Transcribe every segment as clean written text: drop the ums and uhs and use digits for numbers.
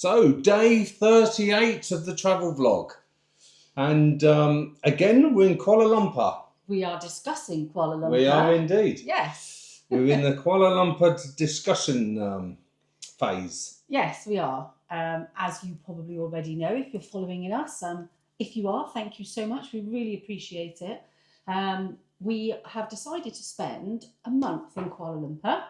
So, day 38 of the travel vlog. And again, we're in Kuala Lumpur. We are discussing Kuala Lumpur. We are indeed. Yes. We're in the Kuala Lumpur discussion phase. Yes, we are. As you probably already know, if you're following us. If you are, thank you so much. We really appreciate it. We have decided to spend a month in Kuala Lumpur.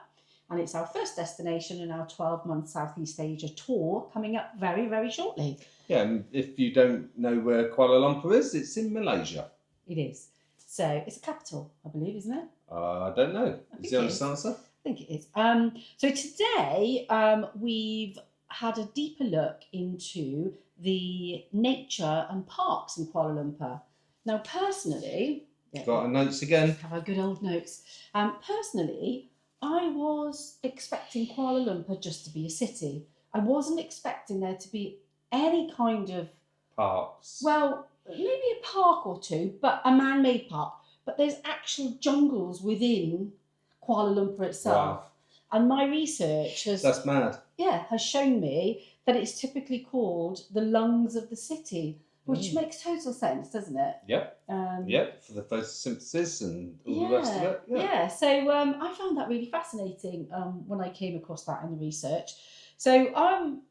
And it's our first destination in our 12-month Southeast Asia tour coming up very, very shortly. Yeah, and if you don't know where Kuala Lumpur is, it's in Malaysia. It is. So it's a capital, I believe, isn't it? I don't know. Is the honest answer? I think it is. So today we've had a deeper look into the nature and parks in Kuala Lumpur. Now, personally... Got our notes again. Have our good old notes. Personally, I was expecting Kuala Lumpur just to be a city. I wasn't expecting there to be any kind of... Parks. Well, maybe a park or two, but a man-made park. But there's actual jungles within Kuala Lumpur itself. Wow. And my research has... That's mad. Yeah, has shown me that it's typically called the lungs of the city, which makes total sense, doesn't it? Yep. Yep, for the photosynthesis and all the rest of it. Yeah, so I found that really fascinating when I came across that in the research. So I'm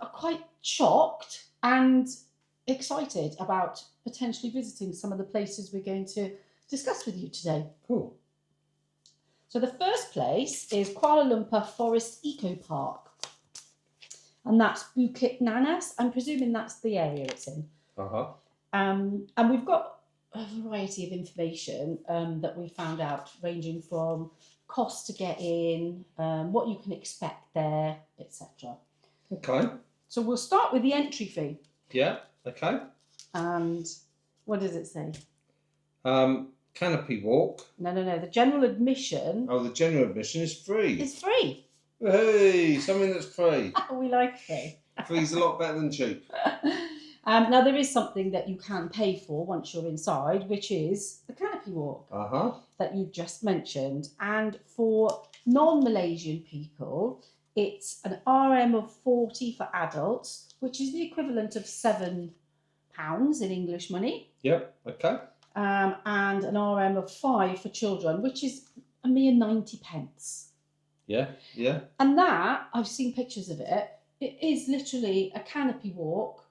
quite shocked and excited about potentially visiting some of the places we're going to discuss with you today. Cool. So the first place is Kuala Lumpur Forest Eco Park. And that's Bukit Nanas. I'm presuming that's the area it's in. Uh-huh. And we've got a variety of information that we found out, ranging from cost to get in, what you can expect there, etc. Okay. So we'll start with the entry fee. Yeah, okay. And what does it say? Canopy Walk. No. The general admission... Oh, the general admission is free. It's free. Hey, something that's free. We like free. Free's a lot better than cheap. Now, there is something that you can pay for once you're inside, which is the Canopy Walk that you just mentioned. And for non-Malaysian people, it's an RM of 40 for adults, which is the equivalent of £7 in English money. Yep, okay. And an RM of 5 for children, which is a mere 90 pence. Yeah. And that, I've seen pictures of it, it is literally a canopy walk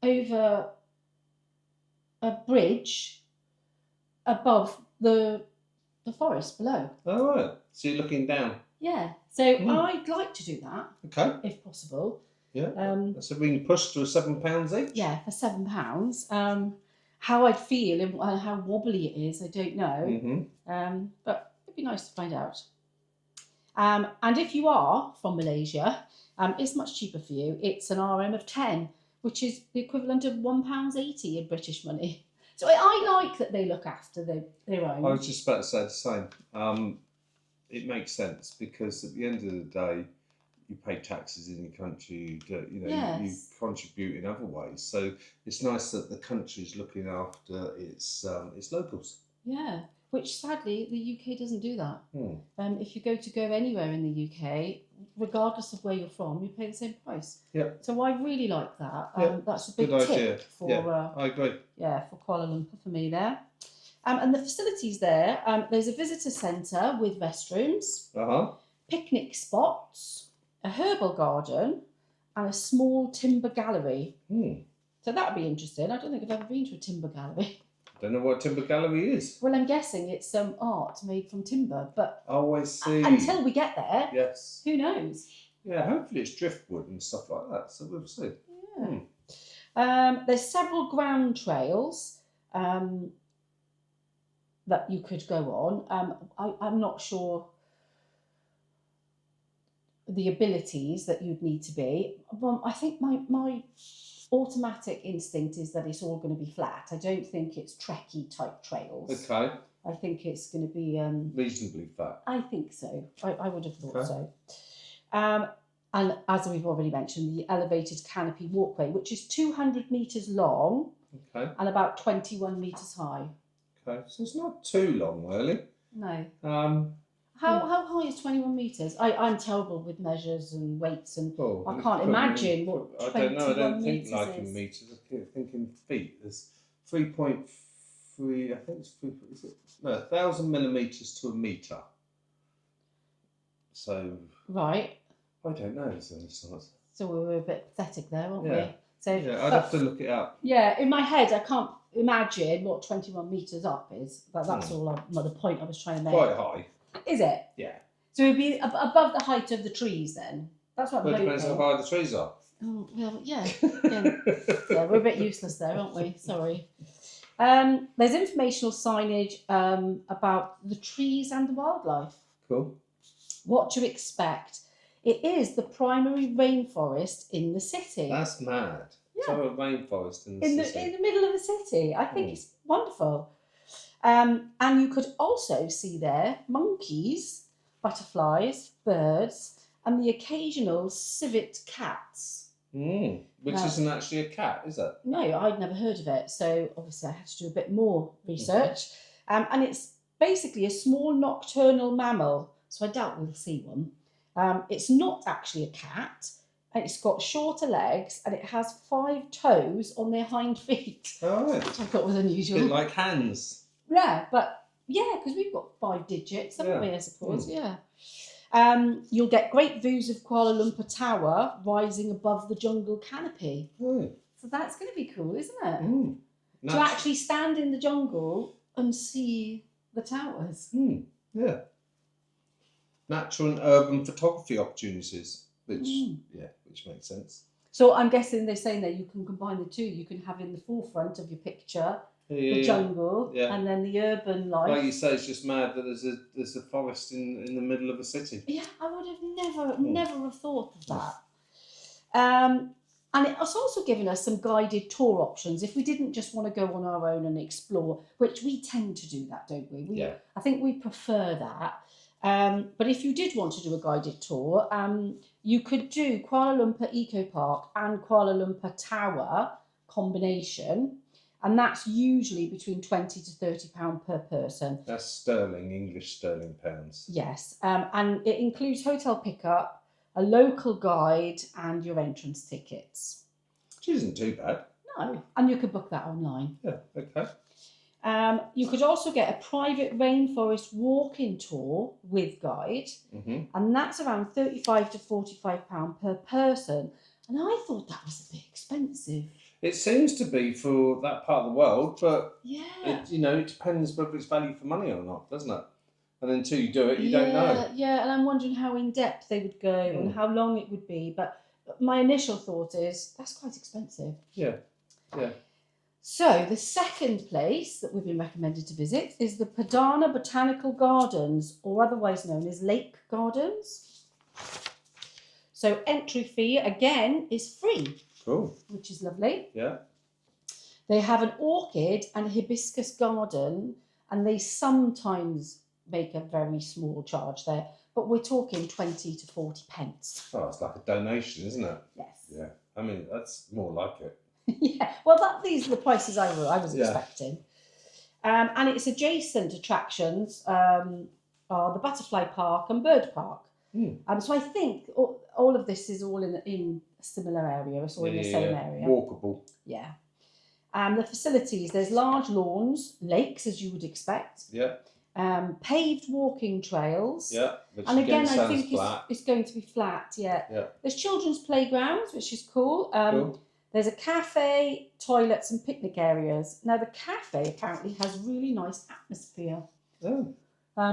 over a bridge above the forest below. Oh, right. So you're looking down. Yeah. So I'd like to do that. Okay. If possible. Yeah. So we can push to £7 each? Yeah, for £7. How I'd feel and how wobbly it is, I don't know. But it'd be nice to find out. And if you are from Malaysia, it's much cheaper for you. It's an RM of 10, which is the equivalent of £1.80 in British money. So I like that they look after their own. I was just about to say the same. It makes sense because at the end of the day, you pay taxes in your country. You contribute in other ways. So it's nice that the country's looking after its locals. Yeah. Which, sadly, the UK doesn't do that. If you go anywhere in the UK, regardless of where you're from, you pay the same price. Yeah. So I really like that. That's a big good tip idea. for... I agree. Yeah, for Kuala Lumpur for me there. And the facilities there, there's a visitor centre with restrooms, picnic spots, a herbal garden, and a small timber gallery. So that would be interesting. I don't think I've ever been to a timber gallery. Don't know what timber gallery is. Well, I'm guessing it's some art made from timber, but I see. Until we get there, yes, who knows? Yeah, hopefully it's driftwood and stuff like that. So we'll see. Yeah. There's several ground trails that you could go on. I'm not sure the abilities that you'd need to be. I think my automatic instinct is that it's all going to be flat. I don't think it's trekky type trails. Okay. I think it's going to be... reasonably flat. I think so. I would have thought so. And as we've already mentioned, the elevated canopy walkway, which is 200 metres long and about 21 metres high. Okay, so it's not too long, really. No. How high is 21 metres? I'm terrible with measures and weights, and Oh, I can't imagine what I 21 don't know. I don't think metres like in is. meters. I think in feet. There's 3.3. I think it's 3. Is it? No, 1,000 millimeters to a meter. So. Right. I don't know. So we were a bit pathetic there, weren't we? So yeah, I'd have to look it up. Yeah, in my head, I can't imagine what 21 metres up is. But that's all. The point I was trying to make. Quite high. Is it? Yeah. So it'd be above the height of the trees then. That's what I'm hoping. It depends how high the trees are. Oh, well, yeah. Yeah, we're a bit useless there, aren't we? Sorry. There's informational signage about the trees and the wildlife. Cool. What to expect. It is the primary rainforest in the city. That's mad. Yeah. So a rainforest in the city. In the middle of the city. I think it's wonderful. And you could also see there monkeys, butterflies, birds, and the occasional civet cats. Which isn't actually a cat, is it? No, I'd never heard of it. So obviously I had to do a bit more research. And it's basically a small nocturnal mammal. So I doubt we'll see one. It's not actually a cat. And it's got shorter legs and it has 5 toes on their hind feet. Oh, right. Which I thought was unusual. A bit like hands. Yeah, because we've got 5 digits, haven't we, I suppose? Yeah. You'll get great views of Kuala Lumpur Tower rising above the jungle canopy. So that's going to be cool, isn't it? To actually stand in the jungle and see the towers. Yeah. Natural and urban photography opportunities, which makes sense. So I'm guessing they're saying that you can combine the two. You can have in the forefront of your picture the jungle and then the urban life. Like you say, it's just mad that there's a forest in the middle of a city. Yeah, I would have never have thought of that. And it's also given us some guided tour options if we didn't just want to go on our own and explore, which we tend to do that, don't we? I think we prefer that. But if you did want to do a guided tour, you could do Kuala Lumpur Eco Park and Kuala Lumpur Tower combination, and that's usually between £20 to £30 per person. That's sterling, English sterling pounds. Yes, and it includes hotel pickup, a local guide, and your entrance tickets. Which isn't too bad. No, and you could book that online. Yeah, okay. You could also get a private rainforest walking tour with guide, and that's around £35 to £45 per person. And I thought that was a bit expensive. It seems to be for that part of the world, but it depends whether it's value for money or not, doesn't it? And until you do it, you don't know. Yeah, and I'm wondering how in depth they would go and how long it would be. But my initial thought is that's quite expensive. Yeah. So the second place that we've been recommended to visit is the Perdana Botanical Gardens, or otherwise known as Lake Gardens. So entry fee, again, is free. Cool. Which is lovely. Yeah. They have an orchid and hibiscus garden, and they sometimes make a very small charge there, but we're talking 20 to 40 pence. Oh, it's like a donation, isn't it? Yes. Yeah. I mean, that's more like it. Yeah. Well, these are the prices I was expecting. And its adjacent attractions are the Butterfly Park and Bird Park. So I think all of this is all in a similar area. It's all in the same area. Walkable. Yeah. The facilities, there's large lawns, lakes, as you would expect. Yeah. Paved walking trails. Yeah. And again, I think it's going to be flat. Yeah. There's children's playgrounds, which is cool. Cool. There's a cafe, toilets, and picnic areas. Now, the cafe apparently has really nice atmosphere. Oh.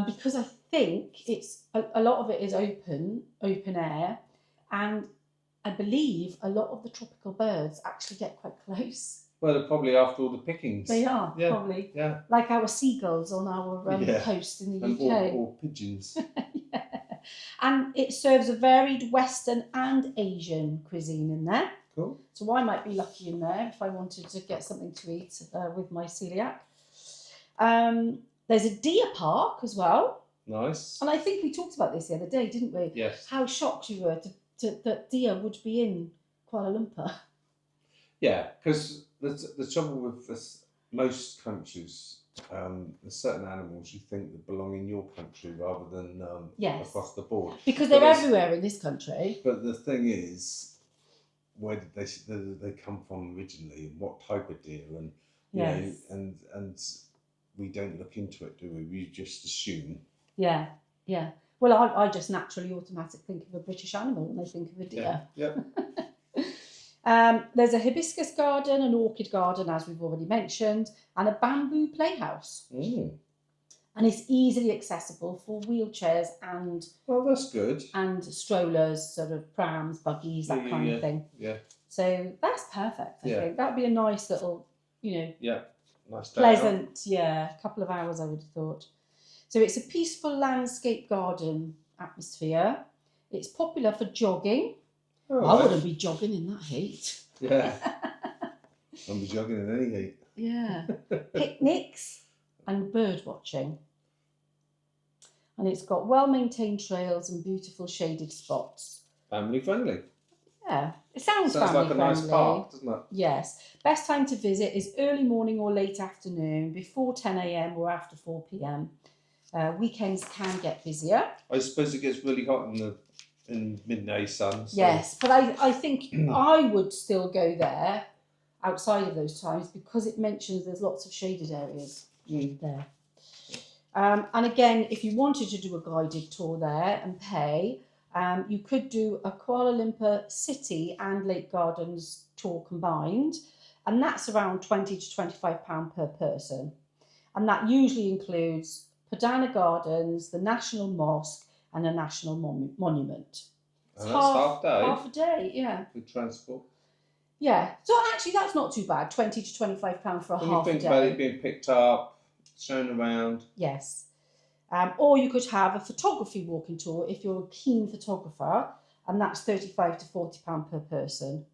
Because I think it's a lot of it is open air, and I believe a lot of the tropical birds actually get quite close. Well, they're probably after all the pickings. They are, probably. Yeah. Like our seagulls on our coast in the UK. Or pigeons. And it serves a varied Western and Asian cuisine in there. Cool. So I might be lucky in there if I wanted to get something to eat with my celiac. There's a deer park as well. Nice. And I think we talked about this the other day, didn't we? Yes. How shocked you were that deer would be in Kuala Lumpur. Yeah, because the trouble with most countries there's certain animals you think that belong in your country rather than Yes. across the board. Because they're everywhere in this country. But the thing is, where did they come from originally, and what type of deer, and Yes. and we don't look into it, do we? We just assume. Yeah, yeah. Well, I just naturally automatically think of a British animal when I think of a deer. Yeah. There's a hibiscus garden, an orchid garden, as we've already mentioned, and a bamboo playhouse. And it's easily accessible for wheelchairs and that's good. And strollers, sort of prams, buggies, that kind of thing. Yeah. So that's perfect. I think that would be a nice little, nice pleasant, couple of hours, I would have thought. So it's a peaceful landscape garden atmosphere. It's popular for jogging. I wouldn't be jogging in that heat. Yeah. I wouldn't be jogging in any heat. Yeah. Picnics and bird watching. And it's got well-maintained trails and beautiful shaded spots. Family friendly. Yeah, it sounds family like a friendly. nice park, doesn't it? Yes. Best time to visit is early morning or late afternoon, before 10 a.m. or after 4 p.m. Weekends can get busier. I suppose it gets really hot in midday sun. So. Yes, but I think I would still go there outside of those times because it mentions there's lots of shaded areas there. And again, if you wanted to do a guided tour there and pay, you could do a Kuala Lumpur City and Lake Gardens tour combined, and that's around £20 to £25 per person. And that usually includes Perdana Gardens, the National Mosque, and a national monument. And that's half a day, yeah. With transport. Yeah, so actually that's not too bad, £20 to £25 for a half a day. When you think about it being picked up, shown around. Yes. Or you could have a photography walking tour if you're a keen photographer, and that's £35 to £40 per person.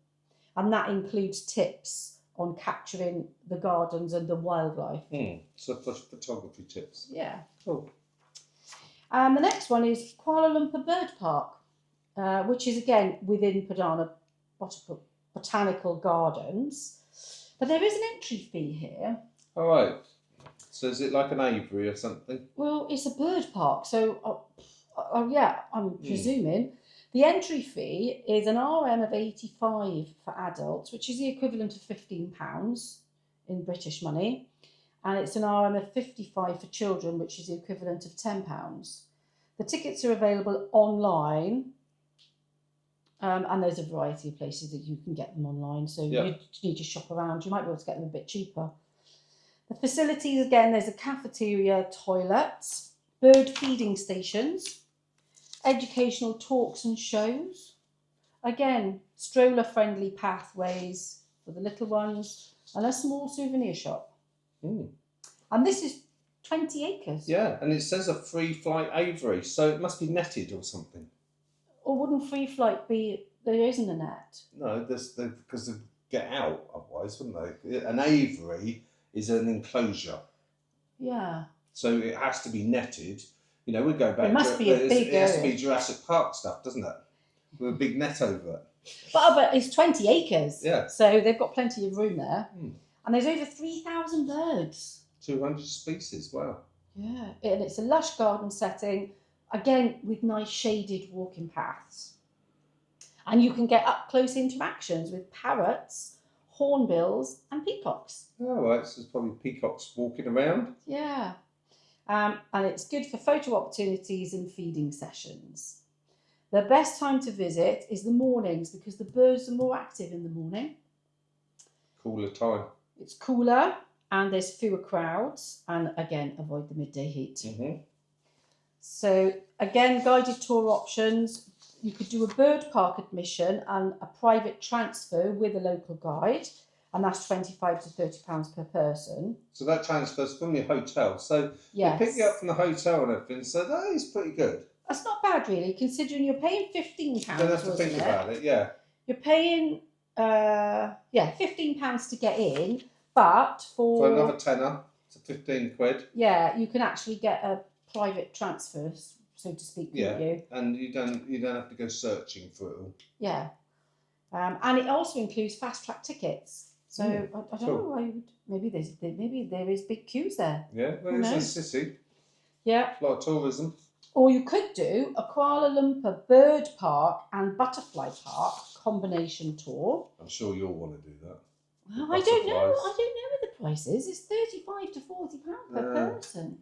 And that includes tips on capturing the gardens and the wildlife. So photography tips. Yeah. Cool. The next one is Kuala Lumpur Bird Park, which is again within Perdana Botanical Gardens. But there is an entry fee here. All right. So is it like an aviary or something? Well, it's a bird park, so I'm presuming. The entry fee is an RM of 85 for adults, which is the equivalent of £15 in British money, and it's an RM of 55 for children, which is the equivalent of £10. The tickets are available online, and there's a variety of places that you can get them online, so you need to shop around. You might be able to get them a bit cheaper. The facilities, again, there's a cafeteria, toilets, bird feeding stations, educational talks and shows. Again, stroller-friendly pathways for the little ones, and a small souvenir shop. And this is 20 acres. Yeah, and it says a free flight aviary, so it must be netted or something. Or wouldn't free flight be, there isn't a net? No, because they'd get out otherwise, wouldn't they? An aviary is an enclosure. Yeah. So it has to be netted. We go back. It must be a big It has to be Jurassic Park stuff, doesn't it? With a big net over it. But it's 20 acres. Yeah. So they've got plenty of room there. And there's over 3,000 birds. 200 species, wow. Yeah. And it's a lush garden setting, again, with nice shaded walking paths. And you can get up close interactions with parrots, hornbills and peacocks. Oh, right, so there's probably peacocks walking around. Yeah. And it's good for photo opportunities and feeding sessions. The best time to visit is the mornings because the birds are more active in the morning. Cooler time. It's cooler and there's fewer crowds, and again, avoid the midday heat. So again, guided tour options. You could do a bird park admission and a private transfer with a local guide, and that's £25 to £30 per person. So that transfers from your hotel. So they pick you up from the hotel and everything, so that is pretty good. That's not bad, really, considering you're paying £15. You don't have to think about it, yeah. You're paying, £15 to get in, but for another tenner, to 15 quid. Yeah, you can actually get a private transfer, so to speak, can't you? And you don't have to go searching for it all. Yeah. And it also includes fast track tickets. So I don't know why maybe there is big queues there. Yeah, well, it's a city. Yeah. A lot of tourism. Or you could do a Kuala Lumpur bird park and butterfly park combination tour. I'm sure you'll want to do that. Well, I don't know what the price is. It's £35 to £40 per person.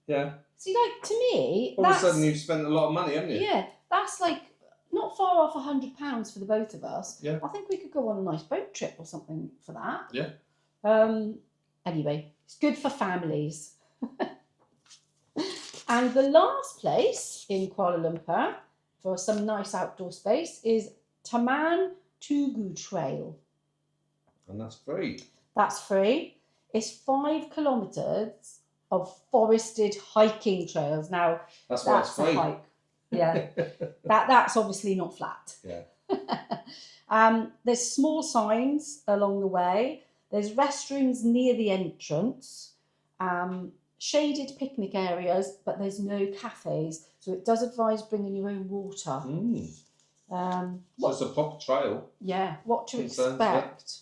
Yeah. See, like, to me, all of a sudden you've spent a lot of money, haven't you? Yeah, that's like not far off £100 for the both of us. Yeah. I think we could go on a nice boat trip or something for that. Yeah. Anyway, it's good for families. And the last place in Kuala Lumpur for some nice outdoor space is Taman Tugu Trail. And that's free. That's free. It's 5 kilometres of forested hiking trails. Now, that's a hike. Yeah. That's obviously not flat. Yeah. There's small signs along the way. There's restrooms near the entrance. Shaded picnic areas, but there's no cafes. So it does advise bringing your own water. So it's a proper trail. Yeah. What to expect.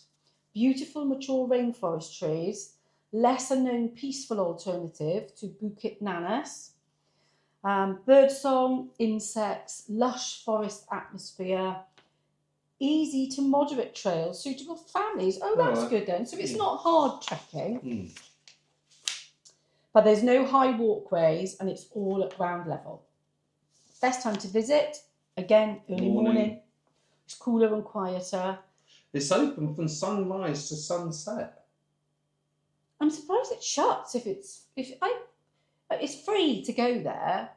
Beautiful mature rainforest trees, lesser known peaceful alternative to Bukit Nanas, birdsong, insects, lush forest atmosphere, easy to moderate trails suitable for families. Oh, that's good then. So it's not hard trekking, but there's no high walkways and it's all at ground level. Best time to visit, again, early morning. It's cooler and quieter. It's open from sunrise to sunset. I'm surprised it shuts it's free to go there,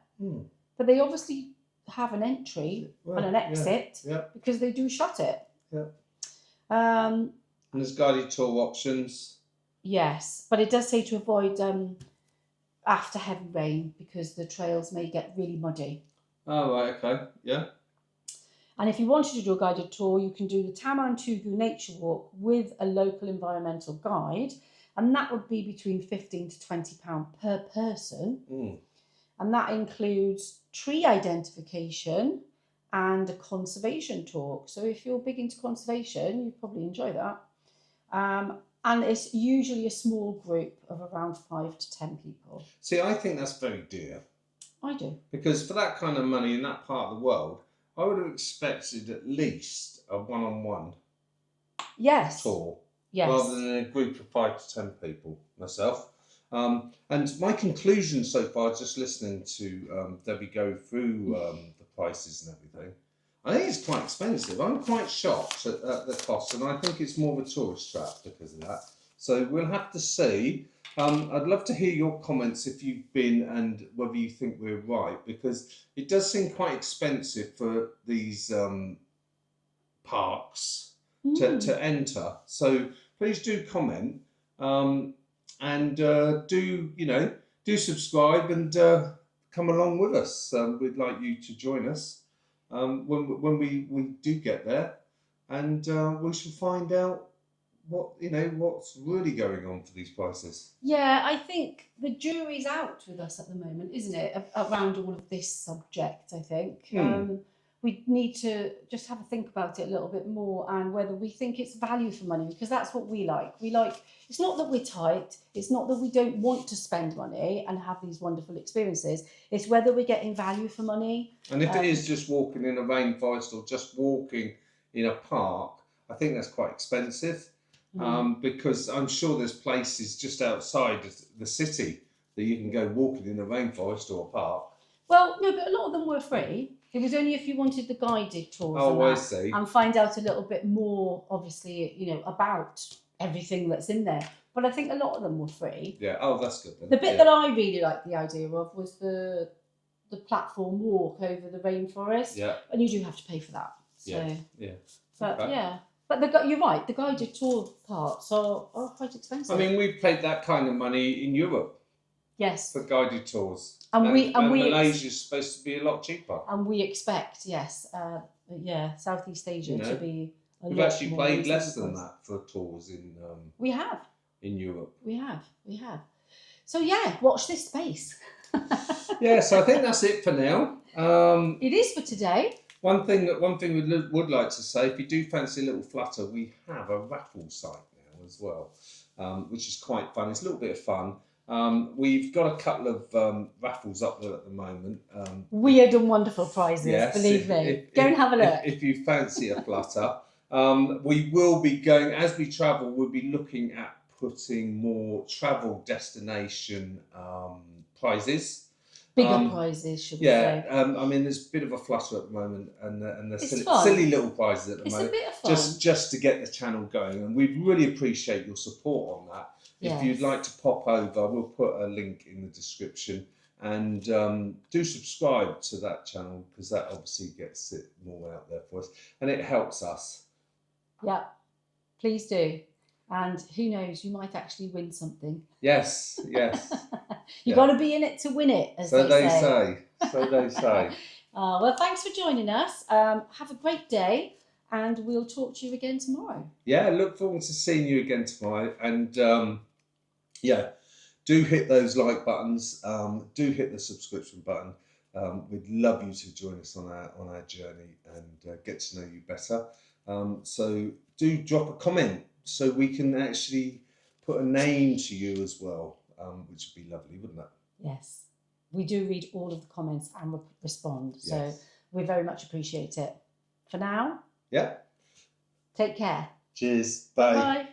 but they obviously have an entry and an exit because they do shut it. Yeah. And there's guided tour options. Yes, but it does say to avoid after heavy rain because the trails may get really muddy. Oh, right, okay, yeah. And if you wanted to do a guided tour, you can do the Taman Tugu Nature Walk with a local environmental guide, and that would be between £15 to £20 per person. And that includes tree identification and a conservation talk. So if you're big into conservation, you'd probably enjoy that. And it's usually a small group of around 5 to 10 people. See, I think that's very dear. I do. Because for that kind of money in that part of the world, I would have expected at least a one-on-one tour. Yes. Rather than a group of 5 to 10 people, myself. And my conclusion so far, just listening to Debbie go through the prices and everything, I think it's quite expensive. I'm quite shocked at the cost, and I think it's more of a tourist trap because of that. So we'll have to see. I'd love to hear your comments if you've been and whether you think we're right, because it does seem quite expensive for these parks to enter. So please do comment and do subscribe and come along with us. We'd like you to join us when we do get there, and we shall find out what's really going on for these prices. Yeah, I think the jury's out with us at the moment, isn't it, around all of this subject, I think. We need to just have a think about it a little bit more and whether we think it's value for money, because that's what we like. It's not that we're tight, it's not that we don't want to spend money and have these wonderful experiences, it's whether we're getting value for money. And if it is just walking in a rainforest or just walking in a park, I think that's quite expensive. Because I'm sure there's places just outside the city that you can go walking in a rainforest or a park. Well, no, but a lot of them were free. It was only if you wanted the guided tours I see. And find out a little bit more, obviously, about everything that's in there. But I think a lot of them were free. Yeah. Oh, that's good then. The bit that I really liked the idea of was the platform walk over the rainforest. Yeah. And you do have to pay for that. So, yeah. But okay. yeah. But you're right, the guided tour parts are quite expensive. I mean, we've paid that kind of money in Europe. Yes. For guided tours. And Malaysia's supposed to be a lot cheaper. And we expect, Southeast Asia to be a lot more. We've actually paid less than that for tours in we have. In Europe. We have. So watch this space. So I think that's it for now. It is for today. One thing we would like to say, if you do fancy a little flutter, we have a raffle site now. channel as well, which is quite fun. It's a little bit of fun. We've got a couple of raffles up there at the moment. Weird and wonderful prizes, yes, believe me. Go and have a look. If you fancy a flutter. We will be going, as we travel, we'll be looking at putting more travel destination prizes. Bigger prizes, should we say. Yeah, I mean, there's a bit of a flutter at the moment, and they're It's silly little prizes at the moment. It's a bit of fun. Just to get the channel going, and we'd really appreciate your support on that. If you'd like to pop over, we'll put a link in the description, and do subscribe to that channel, because that obviously gets it more out there for us, and it helps us. Yeah, please do. And who knows, you might actually win something. Yes. You've got to be in it to win it, as so they say. So they say. Well, thanks for joining us. Have a great day, and we'll talk to you again tomorrow. Yeah, look forward to seeing you again tomorrow. And yeah, do hit those like buttons. Do hit the subscription button. We'd love you to join us on our journey and get to know you better. So do drop a comment so we can actually put a name to you as well, which would be lovely, wouldn't it? Yes, we do read all of the comments and respond. Yes. So we very much appreciate it. For now, yeah. take care. Cheers. Bye. Bye.